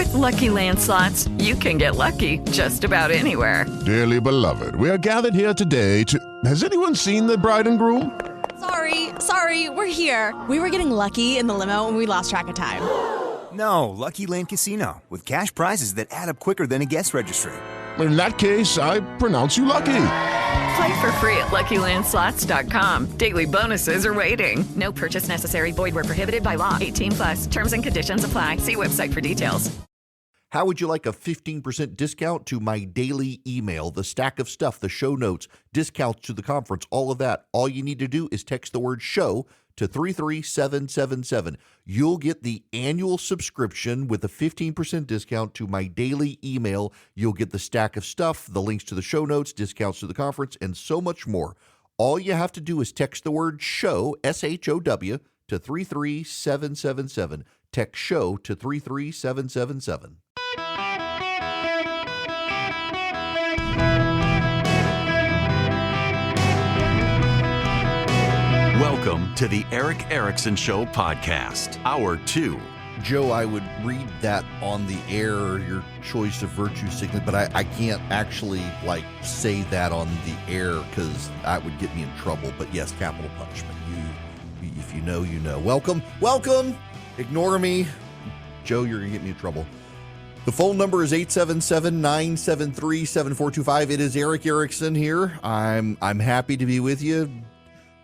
With Lucky Land Slots, you can get lucky just about anywhere. Dearly beloved, we are gathered here today to... Has anyone seen the bride and groom? Sorry, we're here. We were getting lucky in the limo and we lost track of time. No, Lucky Land Casino, with cash prizes that add up quicker than a guest registry. In that case, I pronounce you lucky. Play for free at LuckyLandSlots.com. Daily bonuses are waiting. No purchase necessary. Void where prohibited by law. 18+. Terms and conditions apply. See website for details. How would you like a 15% discount to my daily email, the stack of stuff, the show notes, discounts to the conference, all of that? All you need to do is text the word show to 33777. You'll get the annual subscription with a 15% discount to my daily email. You'll get the stack of stuff, the links to the show notes, discounts to the conference, and so much more. All you have to do is text the word show, SHOW, to 33777. Text show to 33777. Welcome to the Eric Erickson Show podcast, Hour 2. Joe, I would read that on the air, your choice of virtue signaling, but I can't actually say that on the air because that would get me in trouble. But yes, capital punishment. If you know, you know. Welcome. Ignore me. Joe, you're going to get me in trouble. The phone number is 877-973-7425. It is Eric Erickson here. I'm happy to be with you.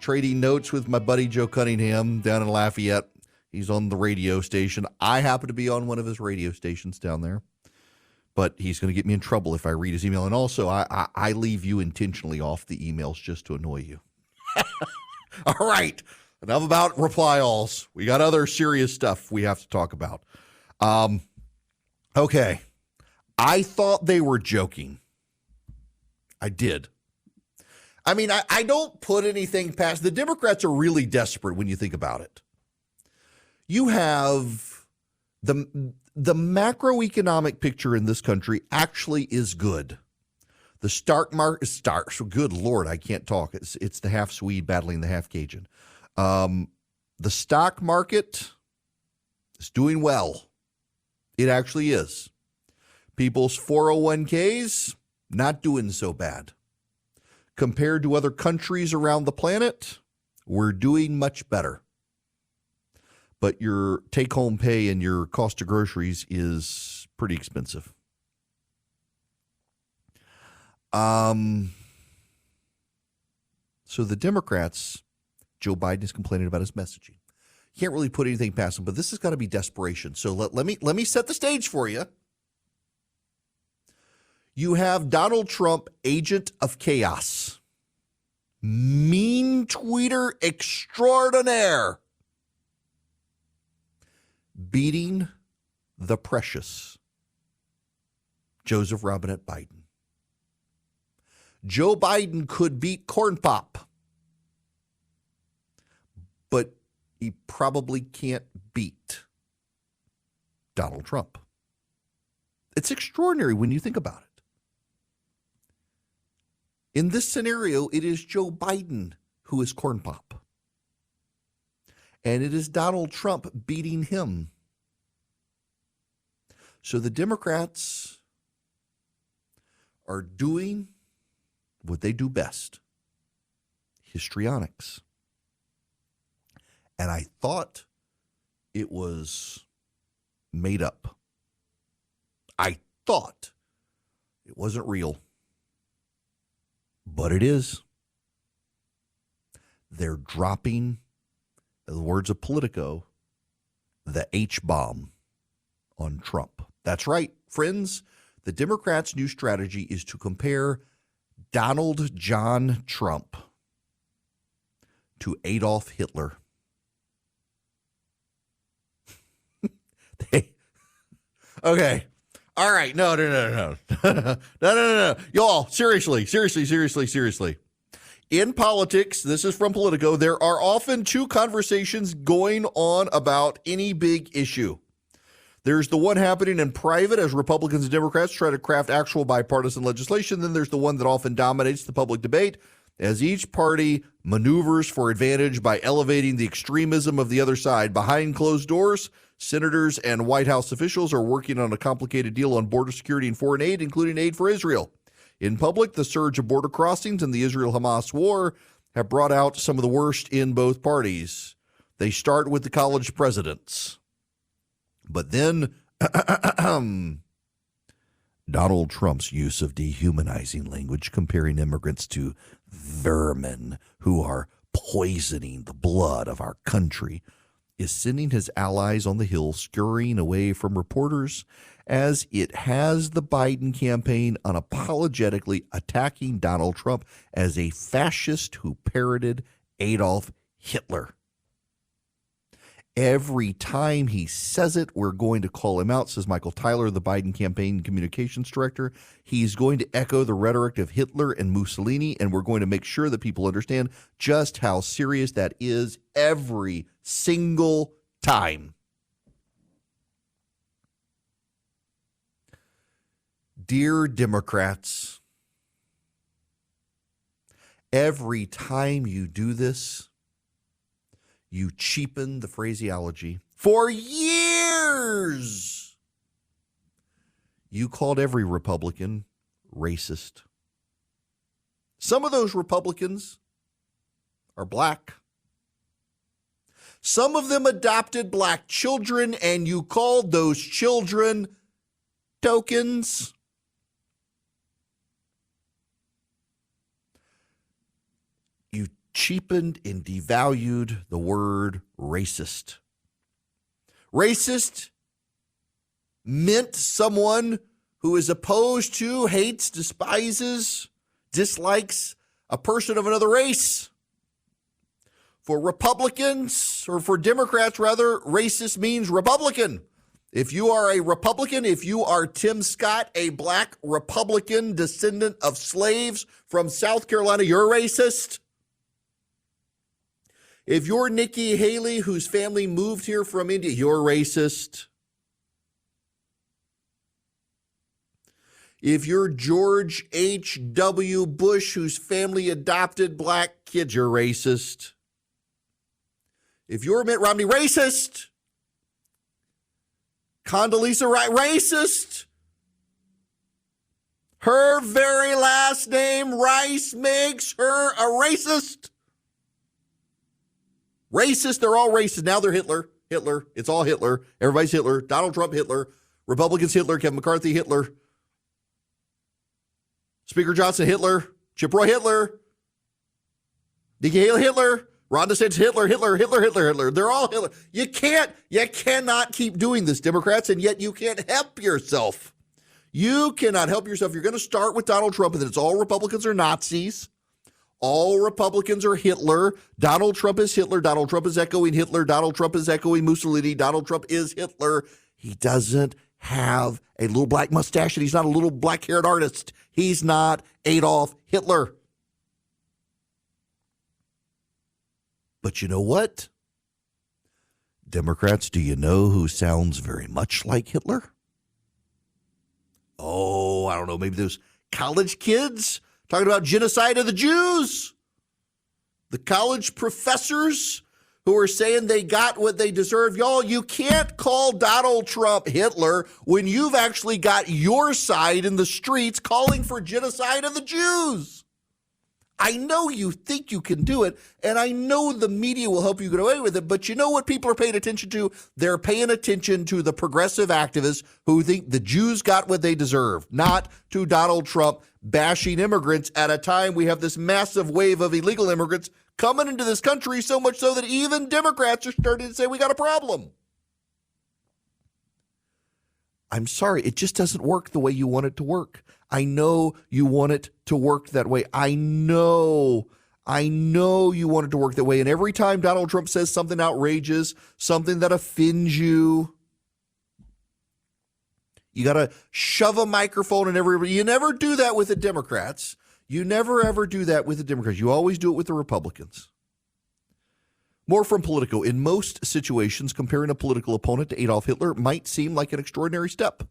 Trading notes with my buddy Joe Cunningham down in Lafayette. He's on the radio station. I happen to be on one of his radio stations down there. But he's going to get me in trouble if I read his email. And also, I leave you intentionally off the emails just to annoy you. All right. Enough about reply alls. We got other serious stuff we have to talk about. Okay. I thought they were joking. I did. I mean, I don't put anything past. The Democrats are really desperate when you think about it. You have the macroeconomic picture in this country actually is good. The stock market starts. Good Lord, I can't talk. It's the half Swede battling the half Cajun. The stock market is doing well. It actually is. People's 401ks not doing so bad. Compared to other countries around the planet, we're doing much better. But your take-home pay and your cost of groceries is pretty expensive. So the Democrats, Joe Biden is complaining about his messaging. Can't really put anything past him, but this has got to be desperation. So let me set the stage for you. You have Donald Trump, agent of chaos, mean tweeter extraordinaire, beating the precious Joseph Robinette Biden. Joe Biden could beat Corn Pop, but he probably can't beat Donald Trump. It's extraordinary when you think about it. In this scenario, it is Joe Biden who is Corn Pop. And it is Donald Trump beating him. So the Democrats are doing what they do best, histrionics. And I thought it was made up. I thought it wasn't real. But it is. They're dropping, in the words of Politico, the H-bomb on Trump. That's right, friends. The Democrats' new strategy is to compare Donald John Trump to Adolf Hitler. Okay. All right. No. No. Y'all, seriously. In politics, this is from Politico, there are often two conversations going on about any big issue. There's the one happening in private as Republicans and Democrats try to craft actual bipartisan legislation. Then there's the one that often dominates the public debate as each party maneuvers for advantage by elevating the extremism of the other side. Behind closed doors, Senators and White House officials are working on a complicated deal on border security and foreign aid, including aid for Israel. In public, the surge of border crossings and the Israel-Hamas war have brought out some of the worst in both parties. They start with the college presidents. But then Donald Trump's use of dehumanizing language, comparing immigrants to vermin who are poisoning the blood of our country, is sending his allies on the Hill scurrying away from reporters as it has the Biden campaign unapologetically attacking Donald Trump as a fascist who parroted Adolf Hitler. Every time he says it, we're going to call him out, says Michael Tyler, the Biden campaign communications director. He's going to echo the rhetoric of Hitler and Mussolini, and we're going to make sure that people understand just how serious that is every single time. Dear Democrats, every time you do this, you cheapen the phraseology. For years, you called every Republican racist. Some of those Republicans are black. Some of them adopted black children, and you called those children tokens. You cheapened and devalued the word racist. Racist meant someone who is opposed to, hates, despises, dislikes a person of another race. For Republicans, or for Democrats rather, racist means Republican. If you are a Republican, if you are Tim Scott, a black Republican descendant of slaves from South Carolina, you're racist. If you're Nikki Haley, whose family moved here from India, you're racist. If you're George H.W. Bush, whose family adopted black kids, you're racist. If you're Mitt Romney, racist. Condoleezza Rice, racist. Her very last name, Rice, makes her a racist. Racist, they're all racist. Now they're Hitler. Hitler. It's all Hitler. Everybody's Hitler. Donald Trump, Hitler. Republicans, Hitler. Kevin McCarthy, Hitler. Speaker Johnson, Hitler. Chip Roy, Hitler. Nikki Haley, Hitler. Ron DeSantis, Hitler, Hitler, Hitler, Hitler, Hitler. They're all Hitler. You cannot keep doing this, Democrats, and yet you can't help yourself. You cannot help yourself. You're going to start with Donald Trump, and then it's all Republicans are Nazis. All Republicans are Hitler. Donald Trump is Hitler. Donald Trump is echoing Hitler. Donald Trump is echoing Mussolini. Donald Trump is Hitler. He doesn't have a little black mustache, and he's not a little black-haired artist. He's not Adolf Hitler. But you know what? Democrats, do you know who sounds very much like Hitler? Oh, I don't know. Maybe those college kids talking about genocide of the Jews. The college professors who are saying they got what they deserve. Y'all, you can't call Donald Trump Hitler when you've actually got your side in the streets calling for genocide of the Jews. I know you think you can do it, and I know the media will help you get away with it, but you know what people are paying attention to? They're paying attention to the progressive activists who think the Jews got what they deserve, not to Donald Trump bashing immigrants at a time we have this massive wave of illegal immigrants coming into this country, so much so that even Democrats are starting to say we got a problem. I'm sorry, it just doesn't work the way you want it to work. I know you want it to work that way. I know you want it to work that way. And every time Donald Trump says something outrageous, something that offends you, you got to shove a microphone in everybody. You never do that with the Democrats. You never, ever do that with the Democrats. You always do it with the Republicans. More from Politico. In most situations, comparing a political opponent to Adolf Hitler might seem like an extraordinary step.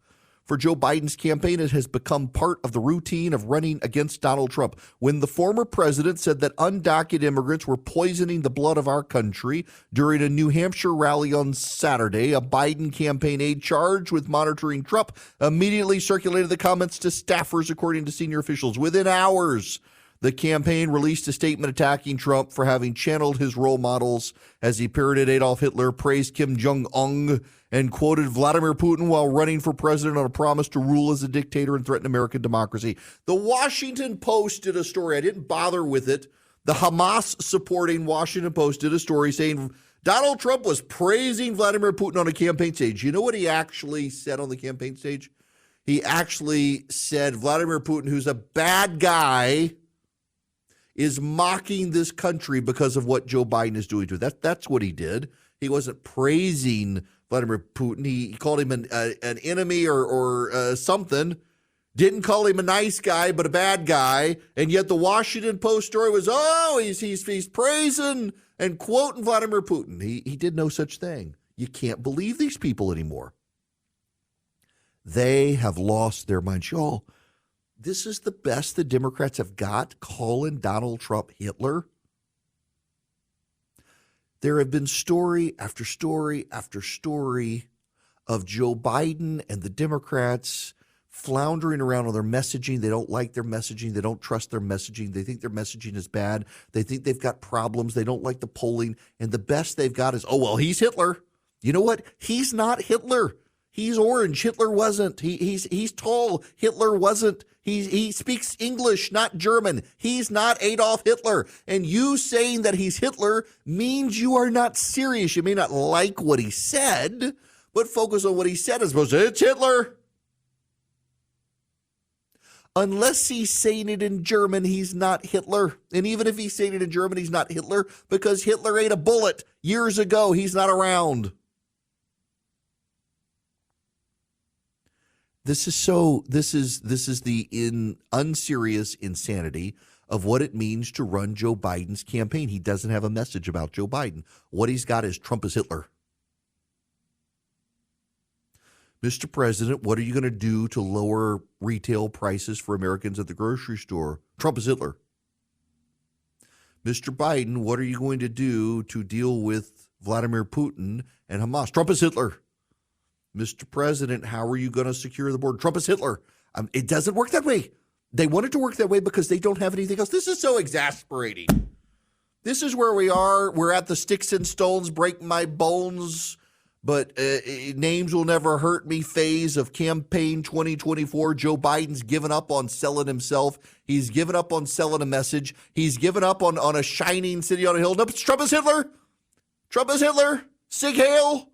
for Joe Biden's campaign. It has become part of the routine of running against Donald Trump. When the former president said that undocumented immigrants were poisoning the blood of our country during a New Hampshire rally on Saturday, a Biden campaign aide charged with monitoring Trump immediately circulated the comments to staffers, according to senior officials. Within hours, the campaign released a statement attacking Trump for having channeled his role models as he parroted Adolf Hitler, praised Kim Jong-un, and quoted Vladimir Putin while running for president on a promise to rule as a dictator and threaten American democracy. The Washington Post did a story. I didn't bother with it. The Hamas-supporting Washington Post did a story saying Donald Trump was praising Vladimir Putin on a campaign stage. You know what he actually said on the campaign stage? He actually said Vladimir Putin, who's a bad guy, is mocking this country because of what Joe Biden is doing to it. That's what he did. He wasn't praising Vladimir Putin. He called him an enemy or something. Didn't call him a nice guy, but a bad guy. And yet the Washington Post story was, he's praising and quoting Vladimir Putin. He did no such thing. You can't believe these people anymore. They have lost their minds. Y'all, this is the best the Democrats have got, calling Donald Trump Hitler. There have been story after story after story of Joe Biden and the Democrats floundering around on their messaging. They don't like their messaging. They don't trust their messaging. They think their messaging is bad. They think they've got problems. They don't like the polling. And the best they've got is, he's Hitler. You know what? He's not Hitler. He's orange. Hitler wasn't. He's tall. Hitler wasn't. He speaks English, not German. He's not Adolf Hitler. And you saying that he's Hitler means you are not serious. You may not like what he said, but focus on what he said as opposed to, it's Hitler. Unless he's saying it in German, he's not Hitler. And even if he's saying it in German, he's not Hitler because Hitler ate a bullet years ago. He's not around. This is the unserious insanity of what it means to run Joe Biden's campaign. He doesn't have a message about Joe Biden. What he's got is Trump is Hitler. Mr. President, what are you going to do to lower retail prices for Americans at the grocery store? Trump is Hitler. Mr. Biden, what are you going to do to deal with Vladimir Putin and Hamas? Trump is Hitler. Mr. President, how are you going to secure the border? Trump is Hitler. It doesn't work that way. They want it to work that way because they don't have anything else. This is so exasperating. This is where we are. We're at the sticks and stones break my bones, but names will never hurt me phase of campaign 2024. Joe Biden's given up on selling himself. He's given up on selling a message. He's given up on a shining city on a hill. No, Trump is Hitler. Trump is Hitler. Sig Heil.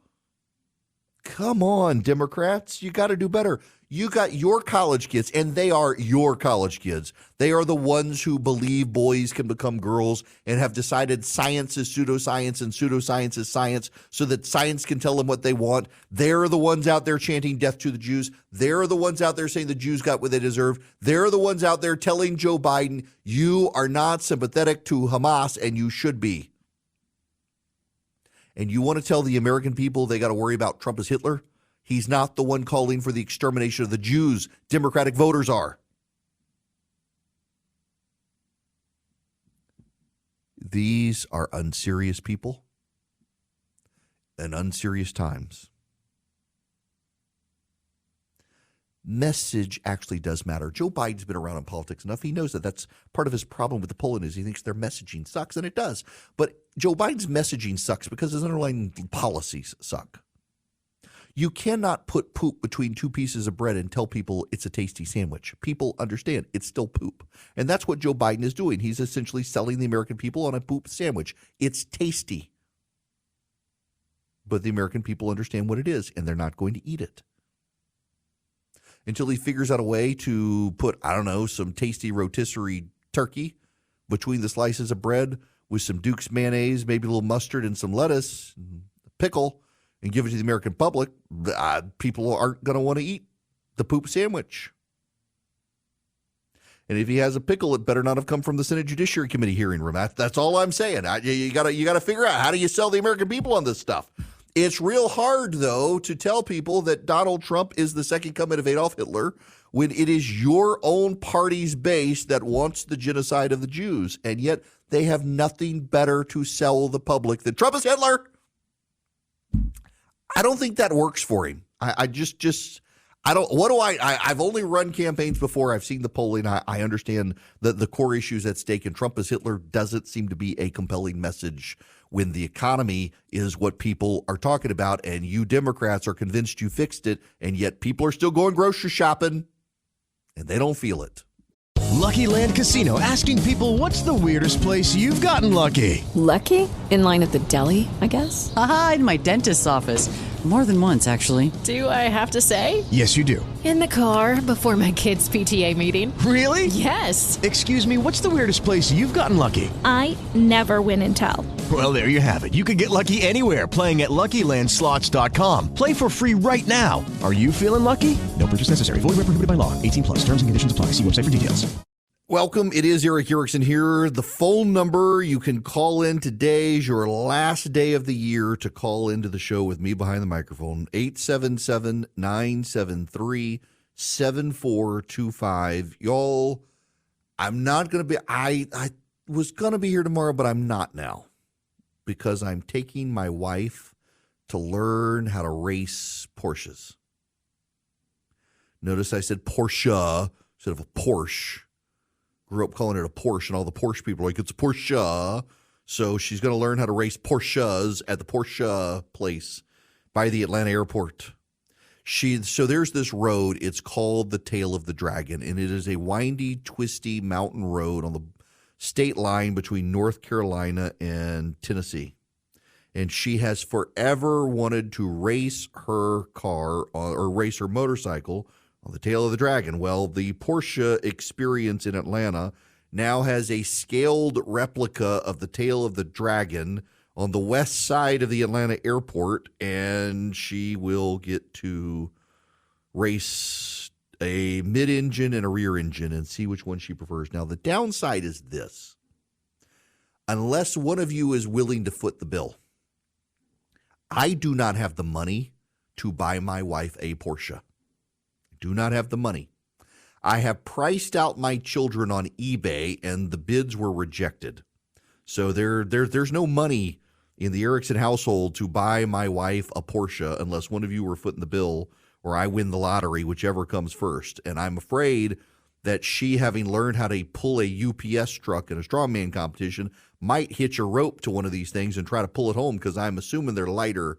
Come on, Democrats. You got to do better. You got your college kids, and they are your college kids. They are the ones who believe boys can become girls and have decided science is pseudoscience and pseudoscience is science so that science can tell them what they want. They're the ones out there chanting death to the Jews. They're the ones out there saying the Jews got what they deserve. They're the ones out there telling Joe Biden, you are not sympathetic to Hamas, and you should be. And you want to tell the American people they got to worry about Trump as Hitler? He's not the one calling for the extermination of the Jews. Democratic voters are. These are unserious people and unserious times. Message actually does matter. Joe Biden's been around in politics enough. He knows that that's part of his problem with the polling is he thinks their messaging sucks, and it does. But Joe Biden's messaging sucks because his underlying policies suck. You cannot put poop between two pieces of bread and tell people it's a tasty sandwich. People understand it's still poop. And that's what Joe Biden is doing. He's essentially selling the American people on a poop sandwich. It's tasty. But the American people understand what it is, and they're not going to eat it. Until he figures out a way to put, some tasty rotisserie turkey between the slices of bread with some Duke's mayonnaise, maybe a little mustard and some lettuce, and pickle, and give it to the American public, people aren't going to want to eat the poop sandwich. And if he has a pickle, it better not have come from the Senate Judiciary Committee hearing room. That's all I'm saying. You got to figure out, how do you sell the American people on this stuff? It's real hard, though, to tell people that Donald Trump is the second coming of Adolf Hitler when it is your own party's base that wants the genocide of the Jews. And yet they have nothing better to sell the public than Trump is Hitler. I don't think that works for him. I've only run campaigns before. I've seen the polling. I understand the core issues at stake, and Trump as Hitler doesn't seem to be a compelling message when the economy is what people are talking about, and you Democrats are convinced you fixed it, and yet people are still going grocery shopping, and they don't feel it. Lucky Land Casino, asking people, what's the weirdest place you've gotten lucky? Lucky? In line at the deli, I guess? Aha, in my dentist's office. More than once, actually. Do I have to say? Yes, you do. In the car before my kids' PTA meeting. Really? Yes. Excuse me, what's the weirdest place you've gotten lucky? I never win and tell. Well, there you have it. You can get lucky anywhere, playing at LuckyLandSlots.com. Play for free right now. Are you feeling lucky? No purchase necessary. Void where prohibited by law. 18+. Terms and conditions apply. See website for details. Welcome. It is Eric Erickson here. The phone number you can call in today is your last day of the year to call into the show with me behind the microphone. 877-973-7425. Y'all, I'm not going to be, I was going to be here tomorrow, but I'm not now because I'm taking my wife to learn how to race Porsches. Notice I said Porsche instead of a Porsche. Grew up calling it a Porsche, and all the Porsche people are like, it's a Porsche. So she's going to learn how to race Porsches at the Porsche place by the Atlanta airport. So there's this road. It's called the Tail of the Dragon, and it is a windy, twisty mountain road on the state line between North Carolina and Tennessee. And she has forever wanted to race her car or race her motorcycle on the Tail of the Dragon. Well, the Porsche Experience in Atlanta now has a scaled replica of the Tail of the Dragon on the west side of the Atlanta airport, and she will get to race a mid-engine and a rear engine and see which one she prefers. Now, the downside is this. Unless one of you is willing to foot the bill, I do not have the money to buy my wife a Porsche. Do not have the money. I have priced out my children on eBay, and the bids were rejected. So there's no money in the Erickson household to buy my wife a Porsche unless one of you were footing the bill or I win the lottery, whichever comes first. And I'm afraid that she, having learned how to pull a UPS truck in a strongman competition, might hitch a rope to one of these things and try to pull it home because I'm assuming they're lighter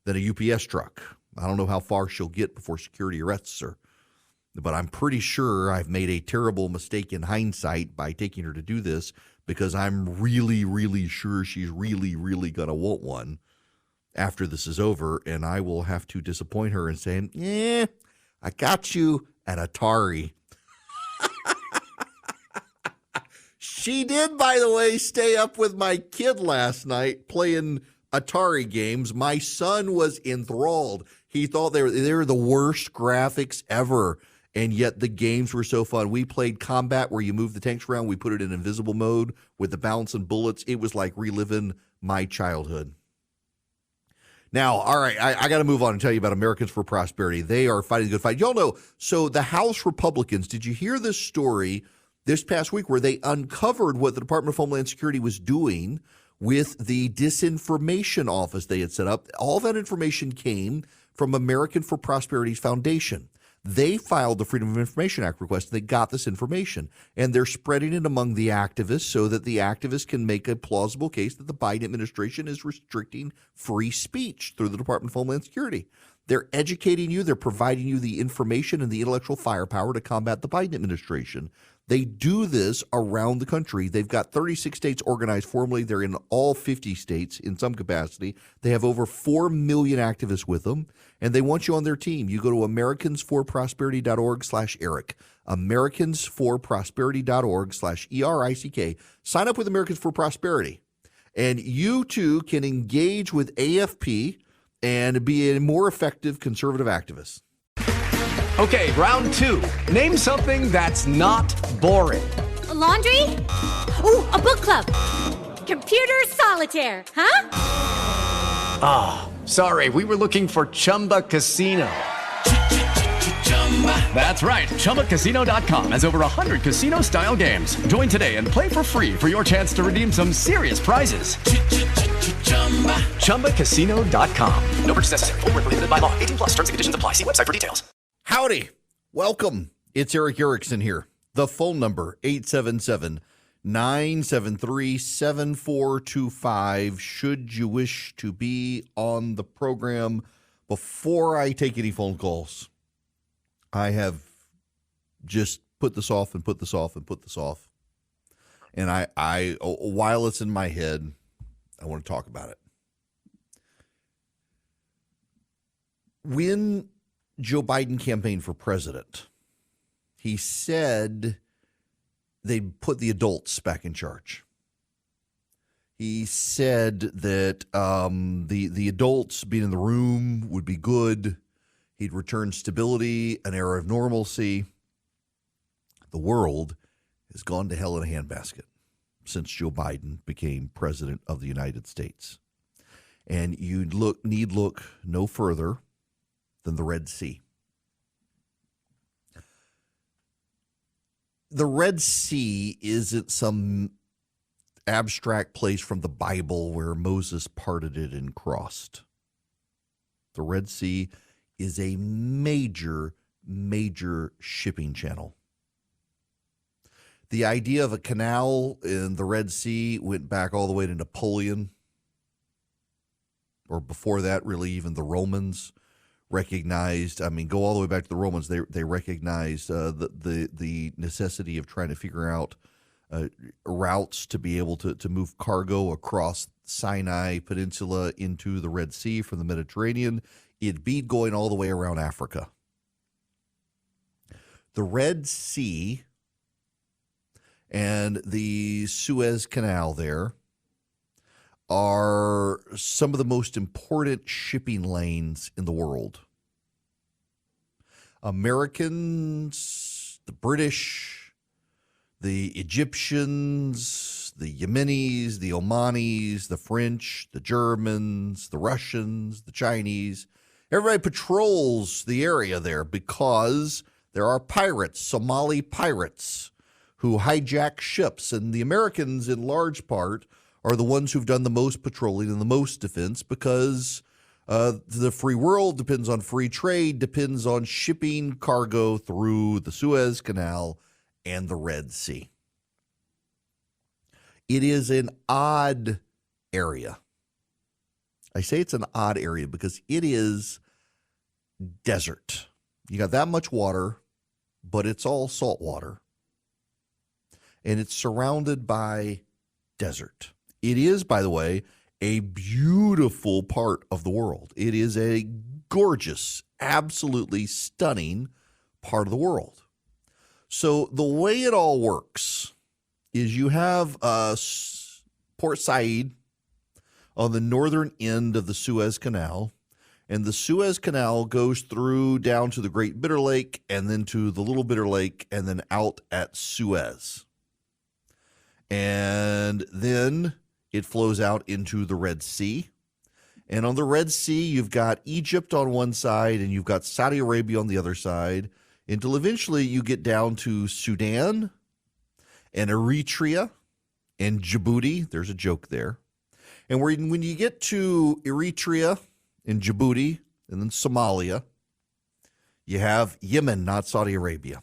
than a UPS truck. I don't know how far she'll get before security arrests her. But I'm pretty sure I've made a terrible mistake in hindsight by taking her to do this because I'm really, really sure she's really, really going to want one after this is over. And I will have to disappoint her and say, I got you an Atari. She did, by the way, stay up with my kid last night playing Atari games. My son was enthralled. He thought they were the worst graphics ever. And yet the games were so fun. We played combat where you move the tanks around. We put it in invisible mode with the bouncing bullets. It was like reliving my childhood. Now, all right, I got to move on and tell you about Americans for Prosperity. They are fighting the good fight. Y'all know, so the House Republicans, did you hear this story this past week where they uncovered what the Department of Homeland Security was doing with the disinformation office they had set up? All that information came from American for Prosperity's foundation. They filed the Freedom of Information Act request. They got this information, and they're spreading it among the activists so that the activists can make a plausible case that the Biden administration is restricting free speech through the Department of Homeland Security. They're educating you. They're providing you the information and the intellectual firepower to combat the Biden administration. They do this around the country. They've got 36 states organized formally. They're in all 50 states in some capacity. They have over 4 million activists with them, and they want you on their team. You go to americansforprosperity.org/Eric, americansforprosperity.org/ERICK. Sign up with Americans for Prosperity, and you too can engage with AFP and be a more effective conservative activist. Okay, round two. Name something that's not boring. A laundry? Ooh, a book club. Computer solitaire, huh? Ah, Sorry, we were looking for Chumba Casino. That's right. ChumbaCasino.com has over 100 casino-style games. Join today and play for free for your chance to redeem some serious prizes. ChumbaCasino.com. No purchase necessary. Void where prohibited by law. 18 plus. Terms and conditions apply. See website for details. Howdy. Welcome. It's Eric Erickson here. The phone number, 877-973-7425. Should you wish to be on the program before I take any phone calls, I have just put this off and put this off and put this off. And I while it's in my head, I want to talk about it. When Joe Biden campaigned for president, he said they'd put the adults back in charge. He said that the adults being in the room would be good. He'd return stability, an era of normalcy. The world has gone to hell in a handbasket since Joe Biden became president of the United States. And you need look no further than the Red Sea. The Red Sea isn't some abstract place from the Bible where Moses parted it and crossed. The Red Sea is a major, major shipping channel. The idea of a canal in the Red Sea went back all the way to Napoleon, or before that, really, even the Romans recognized, go all the way back to the Romans, they recognized the necessity of trying to figure out routes to be able to move cargo across Sinai Peninsula into the Red Sea from the Mediterranean. It'd be going all the way around Africa. The Red Sea and the Suez Canal there are some of the most important shipping lanes in the world. Americans, the British, the Egyptians, the Yemenis, the Omanis, the French, the Germans, the Russians, the Chinese, everybody patrols the area there because there are pirates, Somali pirates, who hijack ships. And the Americans, in large part, are the ones who've done the most patrolling and the most defense because the free world depends on free trade, depends on shipping cargo through the Suez Canal and the Red Sea. It is an odd area. I say it's an odd area because it is desert. You got that much water, but it's all salt water. And it's surrounded by desert. It is, by the way, a beautiful part of the world. It is a gorgeous, absolutely stunning part of the world. So the way it all works is you have Port Said on the northern end of the Suez Canal, and the Suez Canal goes through down to the Great Bitter Lake and then to the Little Bitter Lake and then out at Suez. And then it flows out into the Red Sea. And on the Red Sea, you've got Egypt on one side and you've got Saudi Arabia on the other side, until eventually you get down to Sudan and Eritrea and Djibouti. There's a joke there. And when you get to Eritrea and Djibouti and then Somalia, you have Yemen, not Saudi Arabia.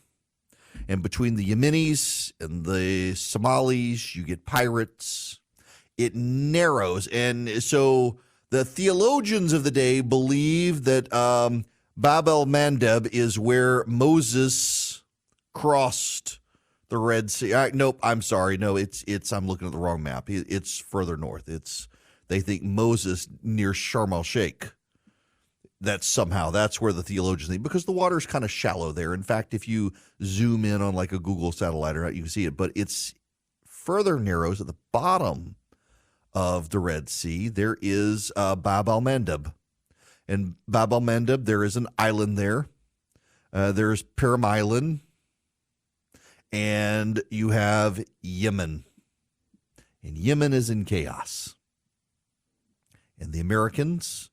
And between the Yemenis and the Somalis, you get pirates. It narrows. And so the theologians of the day believe that Bab el-Mandeb is where Moses crossed the Red Sea. Nope, I'm sorry. No, it's I'm looking at the wrong map. It's further north. They think Moses near Sharm el-Sheikh. That's where the theologians think, because the water is kind of shallow there. In fact, if you zoom in on like a Google satellite or not, you can see it. But it's further narrows at the bottom of the Red Sea. There is Bab el-Mandeb. And Bab el-Mandeb, there is an island there. There's Perim Island. And you have Yemen. And Yemen is in chaos. And the Americans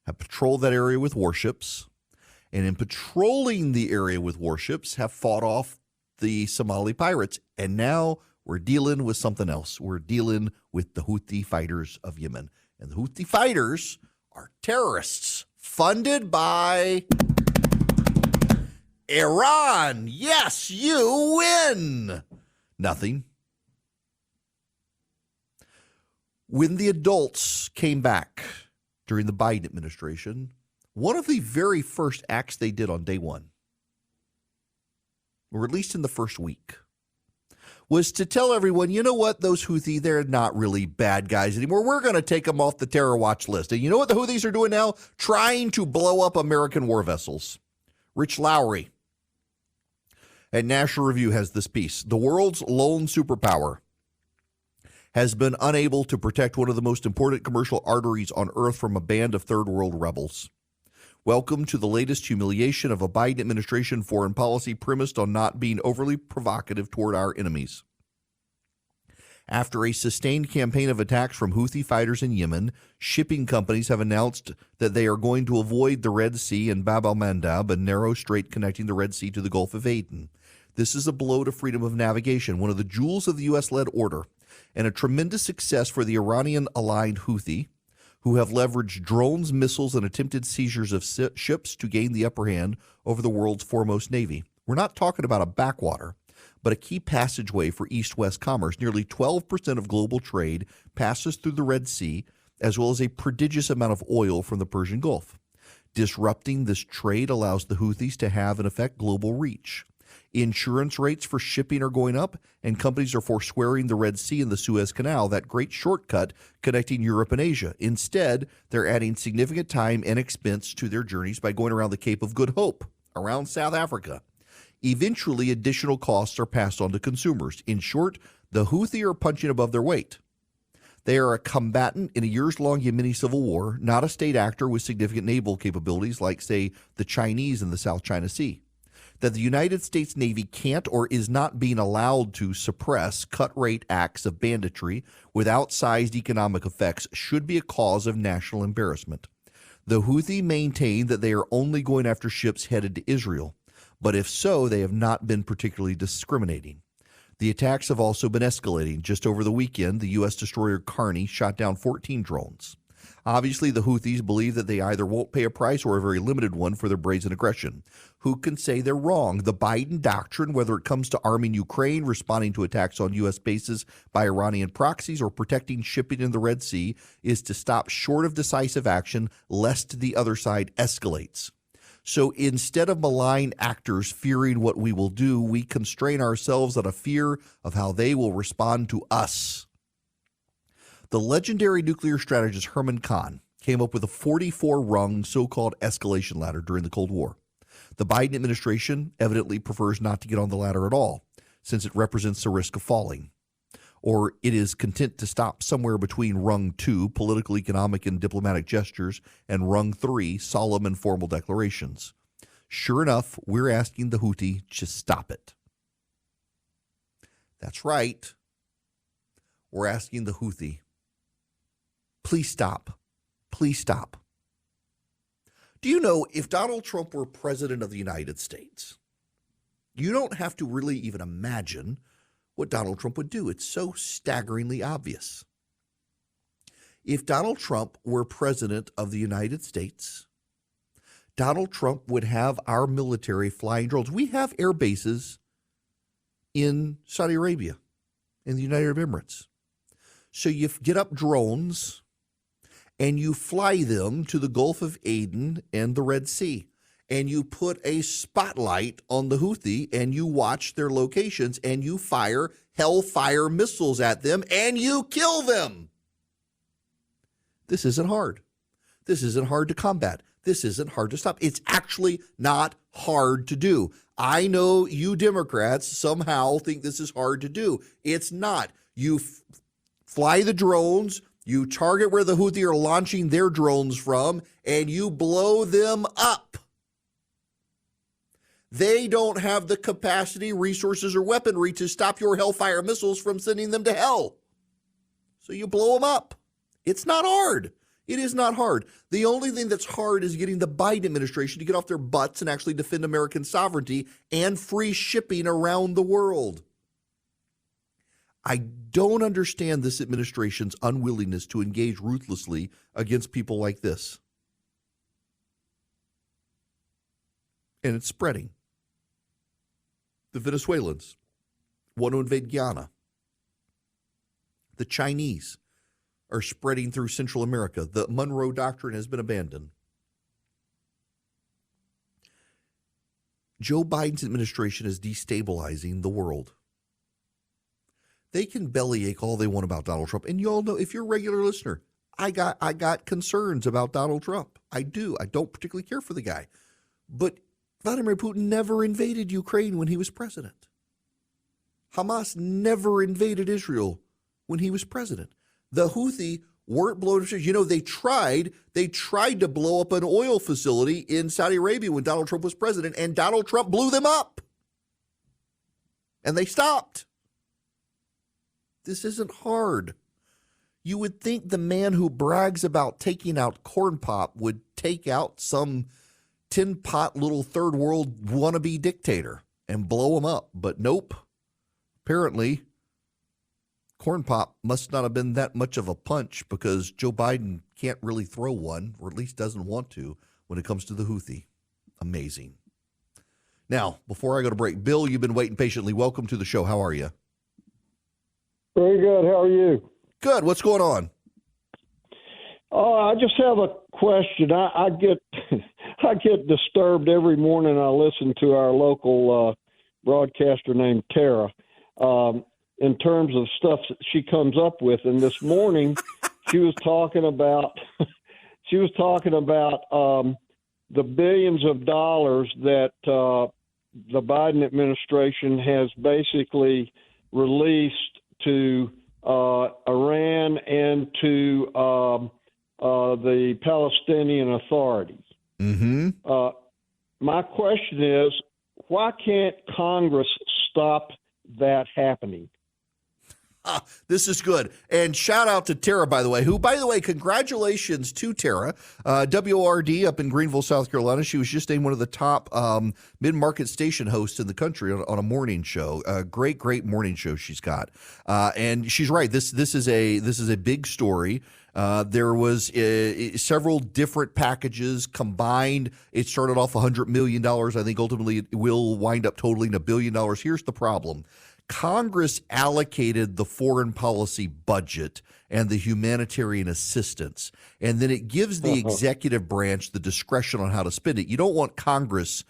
have patrolled that area with warships, and in patrolling the area with warships have fought off the Somali pirates. And now we're dealing with something else. We're dealing with the Houthi fighters of Yemen. And the Houthi fighters are terrorists funded by Iran. Yes, you win. Nothing. When the adults came back during the Biden administration, one of the very first acts they did on day one, or at least in the first week, was to tell everyone, you know what, those Houthi, they're not really bad guys anymore. We're going to take them off the terror watch list. And you know what the Houthis are doing now? Trying to blow up American war vessels. Rich Lowry at National Review has this piece. The world's lone superpower has been unable to protect one of the most important commercial arteries on earth from a band of third world rebels. Welcome to the latest humiliation of a Biden administration foreign policy premised on not being overly provocative toward our enemies. After a sustained campaign of attacks from Houthi fighters in Yemen, shipping companies have announced that they are going to avoid the Red Sea and Bab al-Mandab, a narrow strait connecting the Red Sea to the Gulf of Aden. This is a blow to freedom of navigation, one of the jewels of the U.S.-led order, and a tremendous success for the Iranian-aligned Houthi, who have leveraged drones, missiles, and attempted seizures of ships to gain the upper hand over the world's foremost navy. We're not talking about a backwater, but a key passageway for east-west commerce. Nearly 12% of global trade passes through the Red Sea, as well as a prodigious amount of oil from the Persian Gulf. Disrupting this trade allows the Houthis to have, in effect, global reach. Insurance rates for shipping are going up, and companies are forswearing the Red Sea and the Suez Canal, that great shortcut connecting Europe and Asia. Instead, they're adding significant time and expense to their journeys by going around the Cape of Good Hope, around South Africa. Eventually, additional costs are passed on to consumers. In short, the Houthi are punching above their weight. They are a combatant in a years-long Yemeni civil war, not a state actor with significant naval capabilities like, say, the Chinese in the South China Sea. That the United States Navy can't or is not being allowed to suppress cut-rate acts of banditry with outsized economic effects should be a cause of national embarrassment. The Houthi maintain that they are only going after ships headed to Israel, but if so, they have not been particularly discriminating. The attacks have also been escalating. Just over the weekend, the U.S. destroyer Carney shot down 14 drones. Obviously, the Houthis believe that they either won't pay a price or a very limited one for their brazen aggression. Who can say they're wrong? The Biden doctrine, whether it comes to arming Ukraine, responding to attacks on U.S. bases by Iranian proxies, or protecting shipping in the Red Sea, is to stop short of decisive action lest the other side escalates. So instead of malign actors fearing what we will do, we constrain ourselves out of fear of how they will respond to us. The legendary nuclear strategist Herman Kahn came up with a 44-rung so-called escalation ladder during the Cold War. The Biden administration evidently prefers not to get on the ladder at all, since it represents the risk of falling. Or it is content to stop somewhere between rung 2, political, economic, and diplomatic gestures, and rung 3, solemn and formal declarations. Sure enough, we're asking the Houthi to stop it. That's right. We're asking the Houthi, please stop. Please stop. Do you know, if Donald Trump were president of the United States, you don't have to really even imagine what Donald Trump would do. It's so staggeringly obvious. If Donald Trump were president of the United States, Donald Trump would have our military flying drones. We have air bases in Saudi Arabia, in the United Arab Emirates. So you get up drones and you fly them to the Gulf of Aden and the Red Sea. And you put a spotlight on the Houthi and you watch their locations and you fire Hellfire missiles at them and you kill them. This isn't hard. This isn't hard to combat. This isn't hard to stop. It's actually not hard to do. I know you Democrats somehow think this is hard to do. It's not. You fly the drones, you target where the Houthi are launching their drones from, and you blow them up. They don't have the capacity, resources, or weaponry to stop your Hellfire missiles from sending them to hell. So you blow them up. It's not hard. It is not hard. The only thing that's hard is getting the Biden administration to get off their butts and actually defend American sovereignty and free shipping around the world. I don't understand this administration's unwillingness to engage ruthlessly against people like this. And it's spreading. The Venezuelans want to invade Guyana. The Chinese are spreading through Central America. The Monroe Doctrine has been abandoned. Joe Biden's administration is destabilizing the world. They can bellyache all they want about Donald Trump. And you all know, if you're a regular listener, I got concerns about Donald Trump. I do. I don't particularly care for the guy. But Vladimir Putin never invaded Ukraine when he was president. Hamas never invaded Israel when he was president. The Houthi weren't blowing up. You know, they tried to blow up an oil facility in Saudi Arabia when Donald Trump was president, and Donald Trump blew them up. And they stopped. This isn't hard. You would think the man who brags about taking out Corn Pop would take out some tin pot little third world wannabe dictator and blow him up. But nope. Apparently, Corn Pop must not have been that much of a punch because Joe Biden can't really throw one, or at least doesn't want to, when it comes to the Houthi. Amazing. Now, before I go to break, Bill, you've been waiting patiently. Welcome to the show. How are you? Very good. How are you? Good. What's going on? I just have a question. I get I get disturbed every morning. I listen to our local broadcaster named Tara in terms of stuff that she comes up with. And this morning, she was talking about the billions of dollars that the Biden administration has basically released to Iran and to the Palestinian authorities. Mm-hmm. My question is, why can't Congress stop that happening? This is good. And shout out to Tara, by the way, who, by the way, congratulations to Tara, WRD up in Greenville, South Carolina. She was just named one of the top mid-market station hosts in the country on a morning show. Great morning show she's got. And she's right. This is a big story. There was several different packages combined. It started off $100 million. I think ultimately it will wind up totaling $1 billion. Here's the problem. Congress allocated the foreign policy budget and the humanitarian assistance, and then it gives the executive branch the discretion on how to spend it. You don't want Congress,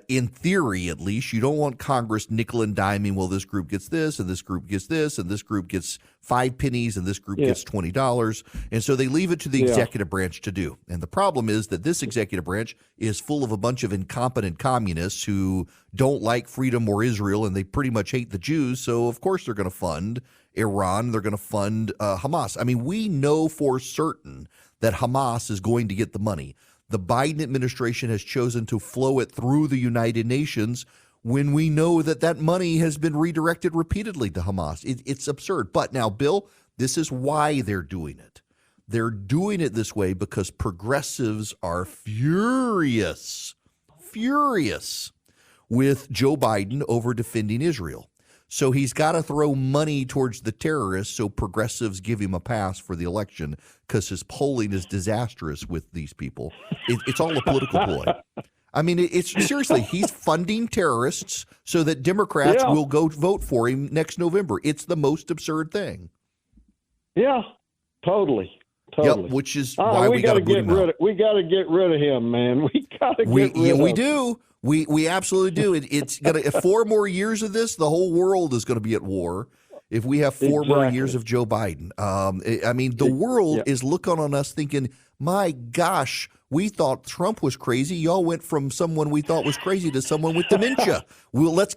in theory at least, you don't want Congress nickel and diming, well, this group gets this, and this group gets this, and this group gets 5 pennies, and this group gets $20. And so they leave it to the executive branch to do. And the problem is that this executive branch is full of a bunch of incompetent communists who don't like freedom or Israel, and they pretty much hate the Jews. So, of course, they're going to fund Iran. They're going to fund Hamas. I mean, we know for certain that Hamas is going to get the money. The Biden administration has chosen to flow it through the United Nations when we know that that money has been redirected repeatedly to Hamas. It's absurd. But now, Bill, this is why they're doing it. They're doing it this way because progressives are furious with Joe Biden over defending Israel. So he's got to throw money towards the terrorists so progressives give him a pass for the election because his polling is disastrous with these people. It's all a political ploy. I mean, it's seriously, he's funding terrorists so that Democrats will go vote for him next November. It's the most absurd thing. Yeah, totally. Yep, which is why we got to boot him out. We got to get rid of him, man. We got to get rid of him. We do. We absolutely do. It's going to 4 more years of this. The whole world is going to be at war if we have 4 more years of Joe Biden. I mean, the world is looking on us thinking, my gosh, we thought Trump was crazy. Y'all went from someone we thought was crazy to someone with dementia.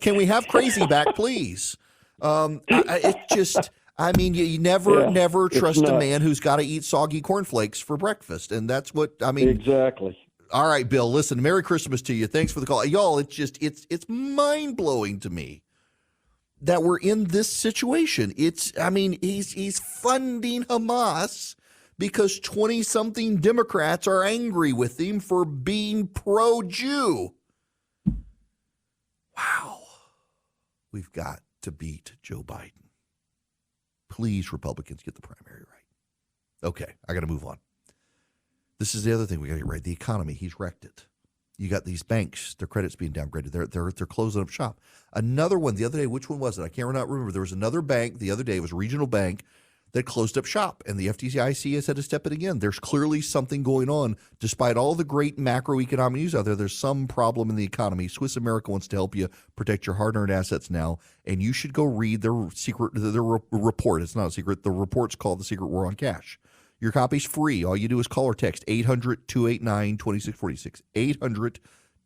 Can we have crazy back, please? It's just. I mean, you never trust a man who's got to eat soggy cornflakes for breakfast. And that's what, I mean. Exactly. All right, Bill, listen, Merry Christmas to you. Thanks for the call. Y'all, it's mind-blowing to me that we're in this situation. He's funding Hamas because 20-something Democrats are angry with him for being pro-Jew. Wow. We've got to beat Joe Biden. Please, Republicans, get the primary right. Okay, I got to move on. This is the other thing we got to get right. The economy, he's wrecked it. You got these banks, their credit's being downgraded. They're closing up shop. Another one the other day, which one was it? I can't remember. There was another bank the other day, it was a regional bank that closed up shop, and the FDIC has had to step in again. There's clearly something going on. Despite all the great macroeconomic news out there, there's some problem in the economy. Swiss America wants to help you protect your hard-earned assets now, and you should go read their report. It's not a secret. The report's called The Secret War on Cash. Your copy's free. All you do is call or text 800-289-2646.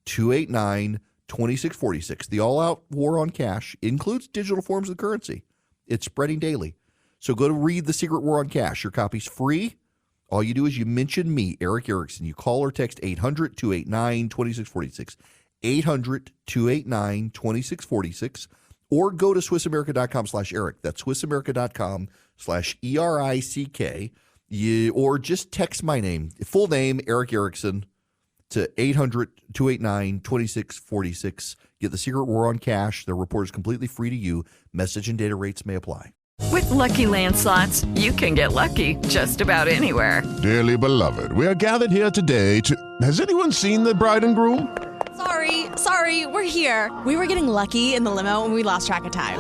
800-289-2646. The all-out war on cash includes digital forms of currency. It's spreading daily. So go to read The Secret War on Cash. Your copy's free. All you do is you mention me, Eric Erickson. You call or text 800-289-2646. 800-289-2646. Or go to SwissAmerica.com/Eric. That's SwissAmerica.com/ERICK. Or just text my name, full name, Eric Erickson, to 800-289-2646. Get The Secret War on Cash. Their report is completely free to you. Message and data rates may apply. With Lucky Land Slots, you can get lucky just about anywhere. Dearly beloved, we are gathered here today to... Has anyone seen the bride and groom? Sorry, we're here. We were getting lucky in the limo and we lost track of time.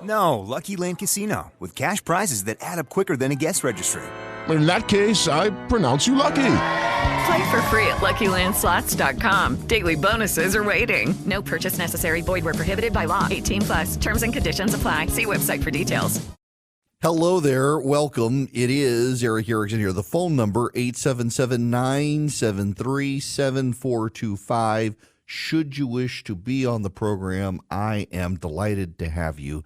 No, Lucky Land Casino, with cash prizes that add up quicker than a guest registry. In that case, I pronounce you lucky. Play for free at LuckyLandSlots.com. Daily bonuses are waiting. No purchase necessary. Void where prohibited by law. 18+. Terms and conditions apply. See website for details. Hello there. Welcome. It is Eric Erickson here. The phone number, 877-973-7425. Should you wish to be on the program, I am delighted to have you.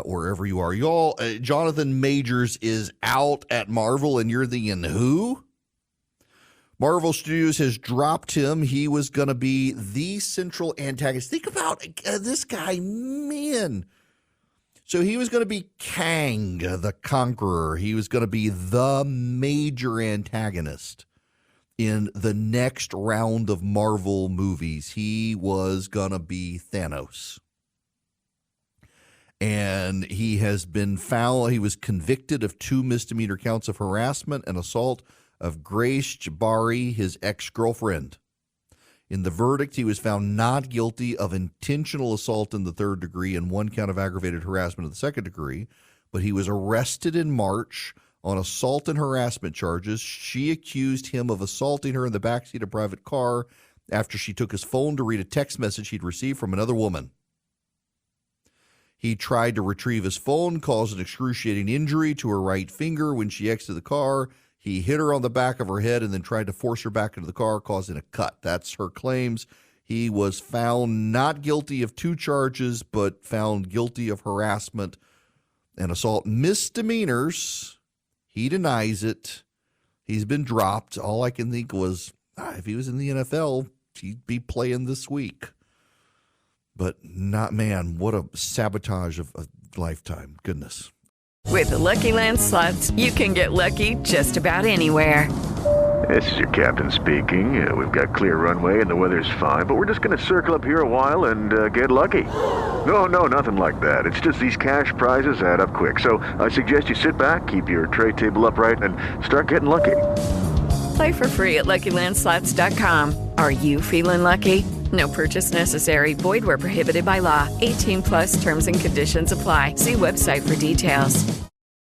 Wherever you are. Y'all, Jonathan Majors is out at Marvel, and you're thinking, who? Marvel Studios has dropped him. He was going to be the central antagonist. Think about this guy, man. So he was going to be Kang, the Conqueror. He was going to be the major antagonist in the next round of Marvel movies. He was going to be Thanos. And he has been found, he was convicted of 2 misdemeanor counts of harassment and assault of Grace Jabari, his ex-girlfriend. In the verdict, he was found not guilty of intentional assault in the 3rd degree and 1 count of aggravated harassment in the 2nd degree, but he was arrested in March on assault and harassment charges. She accused him of assaulting her in the backseat of a private car after she took his phone to read a text message he'd received from another woman. He tried to retrieve his phone, caused an excruciating injury to her right finger when she exited the car. He hit her on the back of her head and then tried to force her back into the car, causing a cut. That's her claims. He was found not guilty of 2 charges, but found guilty of harassment and assault. Misdemeanors. He denies it. He's been dropped. All I can think was, if he was in the NFL, he'd be playing this week. But not, man, what a sabotage of a lifetime. Goodness. With the Lucky Land Slots, you can get lucky just about anywhere. This is your captain speaking. We've got clear runway and the weather's fine, but we're just going to circle up here a while and get lucky. No, nothing like that. It's just these cash prizes add up quick. So I suggest you sit back, keep your tray table upright, and start getting lucky. Play for free at LuckyLandSlots.com. Are you feeling lucky? No purchase necessary. Void where prohibited by law. 18+ terms and conditions apply. See website for details.